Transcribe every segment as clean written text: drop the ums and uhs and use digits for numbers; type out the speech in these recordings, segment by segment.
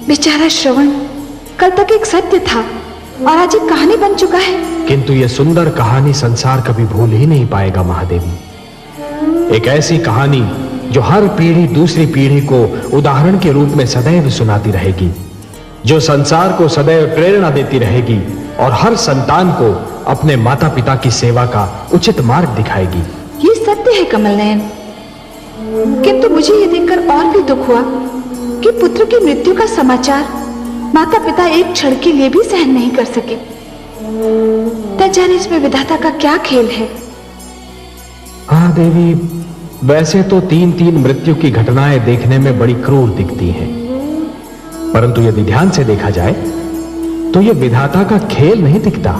बेचारा श्रवण कल तक एक सत्य था और आज एक कहानी बन चुका है। किंतु यह सुंदर कहानी संसार कभी भूल ही नहीं पाएगा महादेवी। एक ऐसी कहानी जो हर पीढ़ी दूसरी पीढ़ी को उदाहरण के रूप में सदैव सुनाती रहेगी, जो संसार को सदैव प्रेरणा देती रहेगी और हर संतान को अपने माता पिता की सेवा का उचित मार्ग दिखाएगी। ये सत्य है कमल नयन, किंतु मुझे ये देखकर और भी दुख हुआ कि पुत्र की मृत्यु का समाचार माता पिता एक क्षण के लिए भी सहन नहीं कर सके। न जाने इसमें विधाता का क्या खेल है। हाँ देवी, वैसे तो 3-3 मृत्यु की घटनाएं देखने में बड़ी क्रूर दिखती हैं, परंतु यदि ध्यान से देखा जाए तो यह विधाता का खेल नहीं दिखता।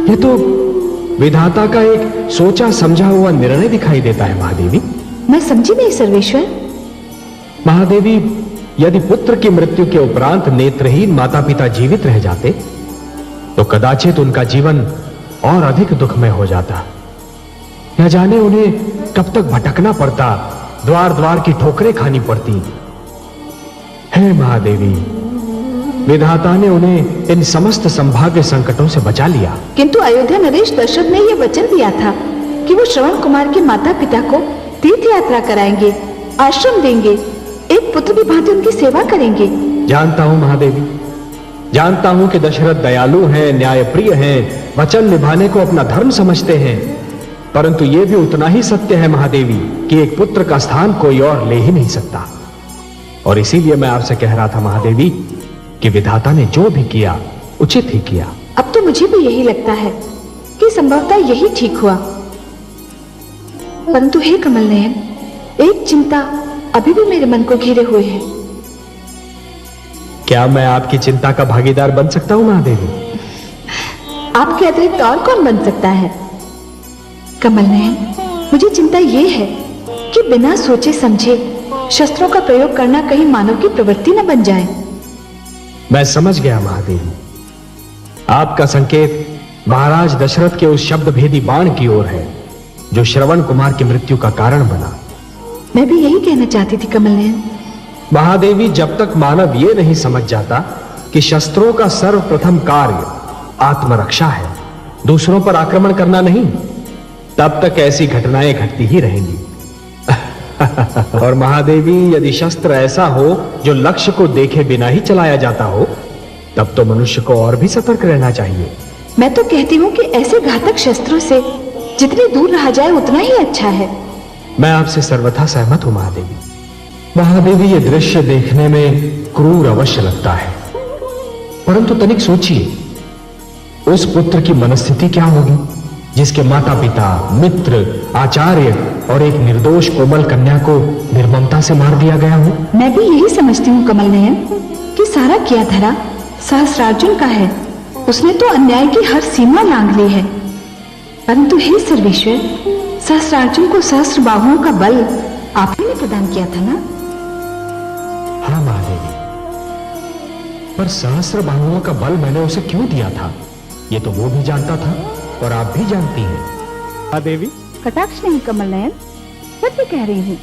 यह तो विधाता का एक सोचा समझा हुआ निर्णय दिखाई देता है महादेवी। मैं समझी नहीं सर्वेश्वर। महादेवी, यदि पुत्र की मृत्यु के उपरांत नेत्रहीन माता पिता जीवित रह जाते तो कदाचित उनका जीवन और अधिक दुखमय हो जाता। न जाने उन्हें कब तक भटकना पड़ता, द्वार द्वार की ठोकरें खानी पड़ती। हे महादेवी, विधाता ने उन्हें इन समस्त संभाव्य संकटों से बचा लिया। किंतु अयोध्या नरेश दशरथ ने यह वचन दिया था कि वो श्रवण कुमार के माता पिता को तीर्थ यात्रा कराएंगे, आश्रम देंगे, एक पुत्र की भांति उनकी सेवा करेंगे। जानता हूं महादेवी, जानता हूं कि दशरथ दयालु हैं, न्यायप्रिय हैं, वचन निभाने को अपना धर्म समझते हैं, परंतु यह भी उतना ही सत्य है महादेवी कि एक पुत्र का स्थान कोई और ले ही नहीं सकता। और इसीलिए मैं आपसे कह रहा था महादेवी कि विधाता ने जो भी किया उचित ही किया। अब तो मुझे भी यही लगता है कि संभवतः यही ठीक हुआ। परंतु हे कमल नयन, एक चिंता अभी भी मेरे मन को घेरे हुए है। क्या मैं आपकी चिंता का भागीदार बन सकता हूं महादेवी? आपके अतिरिक्त और कौन बन सकता है? कमल नयन, मुझे चिंता ये है कि बिना सोचे समझे शस्त्रों का प्रयोग करना कहीं मानव की प्रवृत्ति न बन जाए। मैं समझ गया महादेवी, आपका संकेत महाराज दशरथ के उस शब्द भेदी बाण की ओर है जो श्रवण कुमार की मृत्यु का कारण बना। मैं भी यही कहना चाहती थी कमल नयन। महादेवी, जब तक मानव ये नहीं समझ जाता कि शस्त्रों का सर्वप्रथम कार्य आत्मरक्षा है, दूसरों पर आक्रमण करना नहीं, तब तक ऐसी घटनाएं घटती ही रहेंगी। और महादेवी, यदि शस्त्र ऐसा हो जो लक्ष्य को देखे बिना ही चलाया जाता हो, तब तो मनुष्य को और भी सतर्क रहना चाहिए। मैं तो कहती हूँ कि ऐसे घातक शस्त्रों से जितनी दूर रहा जाए उतना ही अच्छा है। मैं आपसे सर्वथा सहमत हूं महादेवी। महादेवी, ये दृश्य देखने में क्रूर अवश्य लगता है, परंतु तनिक सोचिए, उस पुत्र की मनस्थिति क्या होगी जिसके माता पिता, मित्र, आचार्य और एक निर्दोष कोमल कन्या को निर्ममता से मार दिया गया हो। मैं भी यही समझती हूँ कमल नयन कि सारा किया धरा सहस्रार्जुन का है। उसने तो अन्याय की हर सीमा लांघ ली है, परंतु हे सर्वेश्वर, सहस्रार्जुन को सहस्र बाहुओं का बल आप ही ने प्रदान किया था ना? हाँ महादेवी, पर सहस्र बाहुओं का बल मैंने उसे क्यों दिया था, ये तो वो भी जानता था और आप भी जानती हैं। महादेवी, कटाक्ष नहीं कमल नयन, सत्य कह रही हूँ।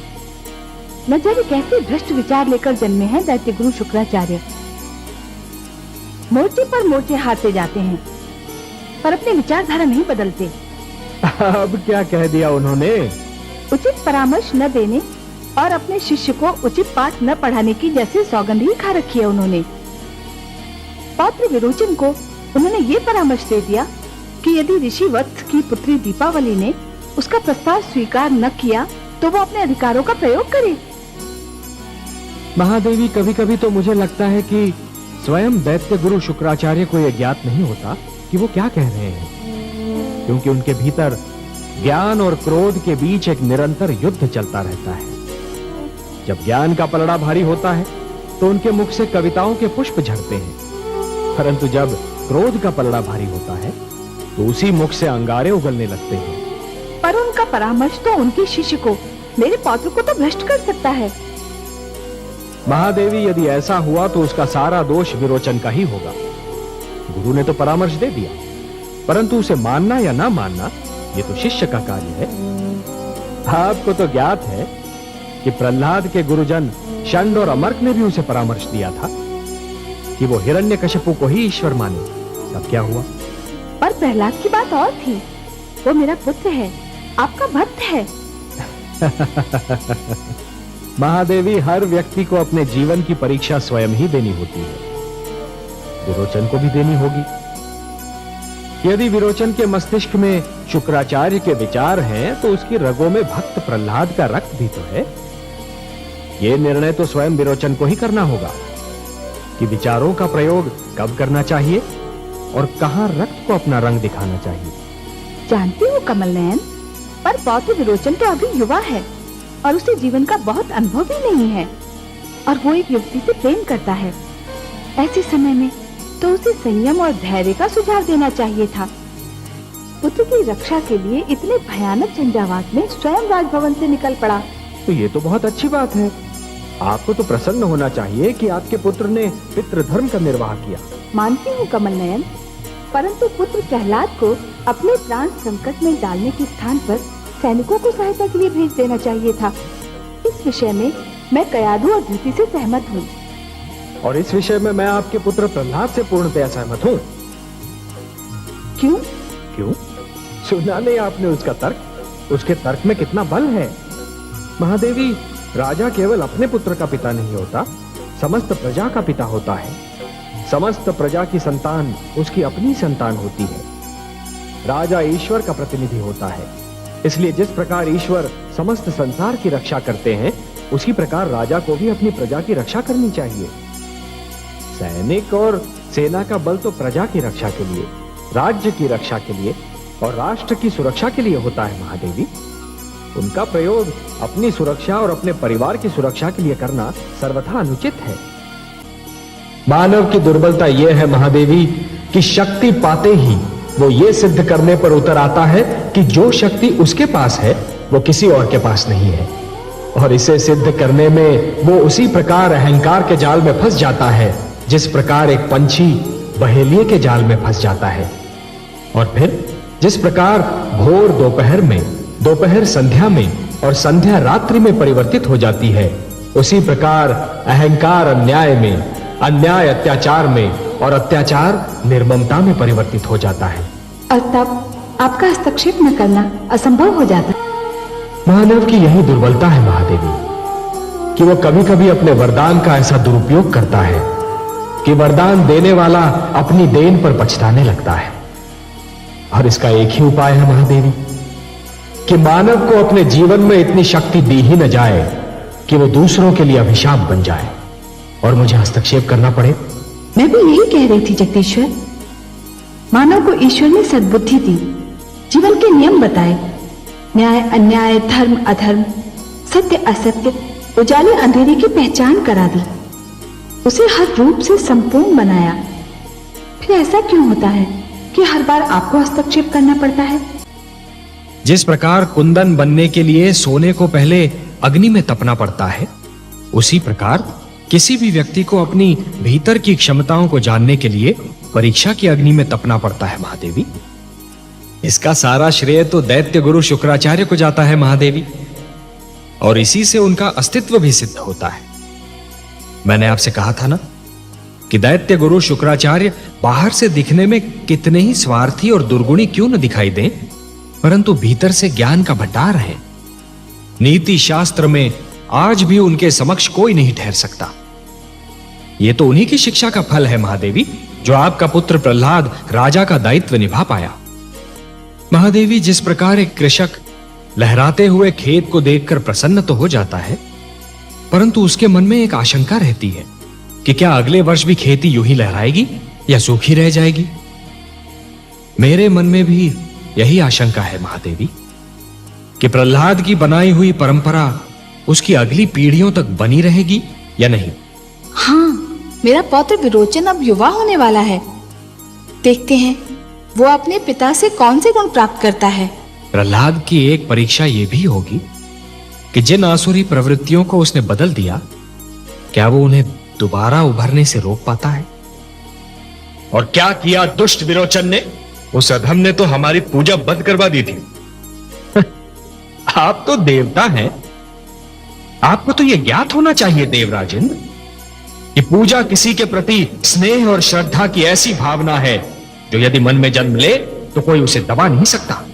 न जाने कैसे भ्रष्ट विचार लेकर जन्मे हैं दैत्य गुरु शुक्राचार्य। मोर्चे पर मोर्चे हारते जाते हैं, पर अपनी विचारधारा नहीं बदलते। अब क्या कह दिया उन्होंने? उचित परामर्श न देने और अपने शिष्य को उचित पाठ न पढ़ाने की जैसे सौगंध ही खा रखी है उन्होंने। पौत्र विरोचन को उन्होंने ये परामर्श दे दिया कि यदि ऋषि वत्स की पुत्री दीपावली ने उसका प्रस्ताव स्वीकार न किया तो वो अपने अधिकारों का प्रयोग करे। महादेवी, कभी कभी तो मुझे लगता है कि स्वयं दैत्य गुरु शुक्राचार्य को यह ज्ञात नहीं होता कि वो क्या कह रहे हैं, क्योंकि उनके भीतर ज्ञान और क्रोध के बीच एक निरंतर युद्ध चलता रहता है। जब ज्ञान का पलड़ा भारी होता है तो उनके मुख से कविताओं के पुष्प झड़ते हैं, परंतु जब क्रोध का पलड़ा भारी होता है तो उसी मुख से अंगारे उगलने लगते हैं। पर उनका परामर्श तो उनके शिष्य को, मेरे पौत्र को तो भ्रष्ट कर सकता है। महादेवी, यदि ऐसा हुआ तो उसका सारा दोष विरोचन का ही होगा। गुरु ने तो परामर्श दे दिया, परंतु उसे मानना या ना मानना ये तो शिष्य का कार्य है। आपको तो ज्ञात है कि प्रहलाद के गुरुजन शंड और अमर्क ने भी उसे परामर्श दिया था कि वो हिरण्यकशिपु को ही ईश्वर माने, तब क्या हुआ? पर प्रहलाद की बात और थी। वो मेरा पुत्र है, आपका भक्त है। महादेवी, हर व्यक्ति को अपने जीवन की परीक्षा स्वयं ही देनी होती है। विरोचन को भी देनी होगी। यदि विरोचन के मस्तिष्क में शुक्राचार्य के विचार हैं, तो उसकी रगों में भक्त प्रहलाद का रक्त भी तो है। यह निर्णय तो स्वयं विरोचन को ही करना होगा कि विचारों का प्रयोग कब करना चाहिए और कहां रक्त को अपना रंग दिखाना चाहिए। जानती हूँ कमल नयन, पर पौत्र विरोचन तो अभी युवा है और उसे जीवन का बहुत अनुभव भी नहीं है, और वो एक युवती से प्रेम करता है। ऐसे समय में तो उसे संयम और धैर्य का सुझाव देना चाहिए था। पुत्र की रक्षा के लिए इतने भयानक झंझावात में स्वयं राजभवन से निकल पड़ा। तो ये तो बहुत अच्छी बात है। आपको तो प्रसन्न होना चाहिए कि आपके पुत्र ने पितृधर्म का निर्वाह किया। मानती हूँ कमल नयन, परंतु पुत्र प्रहलाद को अपने प्राण संकट में डालने के स्थान पर सैनिकों को सहायता के लिए भेज देना चाहिए था। इस विषय में मैं कयाधु और धृति से सहमत हूँ। और इस विषय में मैं आपके पुत्र प्रहलाद से पूर्णतया सहमत हूँ। क्यों? क्यों? सुना नहीं आपने उसका तर्क? उसके तर्क में कितना बल है। महादेवी, राजा केवल अपने पुत्र का पिता नहीं होता, समस्त प्रजा का पिता होता है। समस्त प्रजा की संतान उसकी अपनी संतान होती है। राजा ईश्वर का प्रतिनिधि होता है, इसलिए जिस प्रकार ईश्वर समस्त संसार की रक्षा करते हैं, उसी प्रकार राजा को भी अपनी प्रजा की रक्षा करनी चाहिए। सैनिक और सेना का बल तो प्रजा की रक्षा के लिए, राज्य की रक्षा के लिए और राष्ट्र की सुरक्षा के लिए होता है। महादेवी, उनका प्रयोग अपनी सुरक्षा और अपने परिवार की सुरक्षा के लिए करना सर्वथा अनुचित है। मानव की दुर्बलता यह है महादेवी कि शक्ति पाते ही वो ये सिद्ध करने पर उतर आता है कि जो शक्ति उसके पास है वो किसी और के पास नहीं है, और इसे सिद्ध करने में वो उसी प्रकार अहंकार के जाल में फंस जाता है जिस प्रकार एक पंछी बहेलिए के जाल में फंस जाता है। और फिर जिस प्रकार भोर दोपहर में, दोपहर संध्या में और संध्या रात्रि में परिवर्तित हो जाती है, उसी प्रकार अहंकार अन्याय में, अन्याय अत्याचार में और अत्याचार निर्ममता में परिवर्तित हो जाता है। और तब आपका हस्तक्षेप न करना असंभव हो जाता है। मानव की यही दुर्बलता है महादेवी कि वो कभी-कभी अपने वरदान का ऐसा दुरुपयोग करता है कि वरदान देने वाला अपनी देन पर पछताने लगता है। और इसका एक ही उपाय है महादेवी कि मानव को अपने जीवन में इतनी शक्ति दी ही न जाए कि वो दूसरों के लिए अभिशाप बन जाए और मुझे हस्तक्षेप करना पड़े। मैं भी यही कह रही थी जगदीश्वर। मानव को ईश्वर ने सद्बुद्धि दी, जीवन के नियम बताए, न्याय अन्याय, धर्म अधर्म, सत्य असत्य, उजाले अंधेरे की पहचान करा दी, उसे हर रूप से संपूर्ण बनाया। फिर ऐसा क्यों होता है कि हर बार आपको हस्तक्षेप करना पड़ता है? जिस प्रकार कुंदन बनने के लिए सोने को पहले अग्नि में तपना पड़ता है, उसी प्रकार किसी भी व्यक्ति को अपनी भीतर की क्षमताओं को जानने के लिए परीक्षा की अग्नि में तपना पड़ता है महादेवी। इसका सारा श्रेय तो दैत्य गुरु शुक्राचार्य को जाता है महादेवी, और इसी से उनका अस्तित्व भी सिद्ध होता है। मैंने आपसे कहा था ना कि दैत्य गुरु शुक्राचार्य बाहर से दिखने में कितने ही स्वार्थी और दुर्गुणी क्यों न दिखाई दें, परंतु भीतर से ज्ञान का भंडार है। नीति शास्त्र में आज भी उनके समक्ष कोई नहीं ठहर सकता। यह तो उन्हीं की शिक्षा का फल है महादेवी, जो आपका पुत्र प्रहलाद राजा का दायित्व निभा पाया। महादेवी, जिस प्रकार एक कृषक लहराते हुए खेत को देखकर प्रसन्न तो हो जाता है, परंतु उसके मन में एक आशंका रहती है कि क्या अगले वर्ष भी खेती यूं ही लहराएगी या सूखी रह जाएगी। मेरे मन में भी यही आशंका है महादेवी कि प्रहलाद की बनाई हुई परंपरा उसकी अगली पीढ़ियों तक बनी रहेगी या नहीं। हाँ, मेरा पौत्र विरोचन अब युवा होने वाला है। देखते हैं वो अपने पिता से कौन से गुण प्राप्त करता है। प्रहलाद की एक परीक्षा यह भी होगी कि जिन आसुरी प्रवृत्तियों को उसने बदल दिया, क्या वो उन्हें दोबारा उभरने से रोक पाता है। और क्या किया दुष्ट विरोचन ने? उस अधम ने तो हमारी पूजा बंद करवा दी थी। आप तो देवता हैं, आपको तो यह ज्ञात होना चाहिए देवराजेंद्र कि पूजा किसी के प्रति स्नेह और श्रद्धा की ऐसी भावना है जो यदि मन में जन्म ले तो कोई उसे दबा नहीं सकता।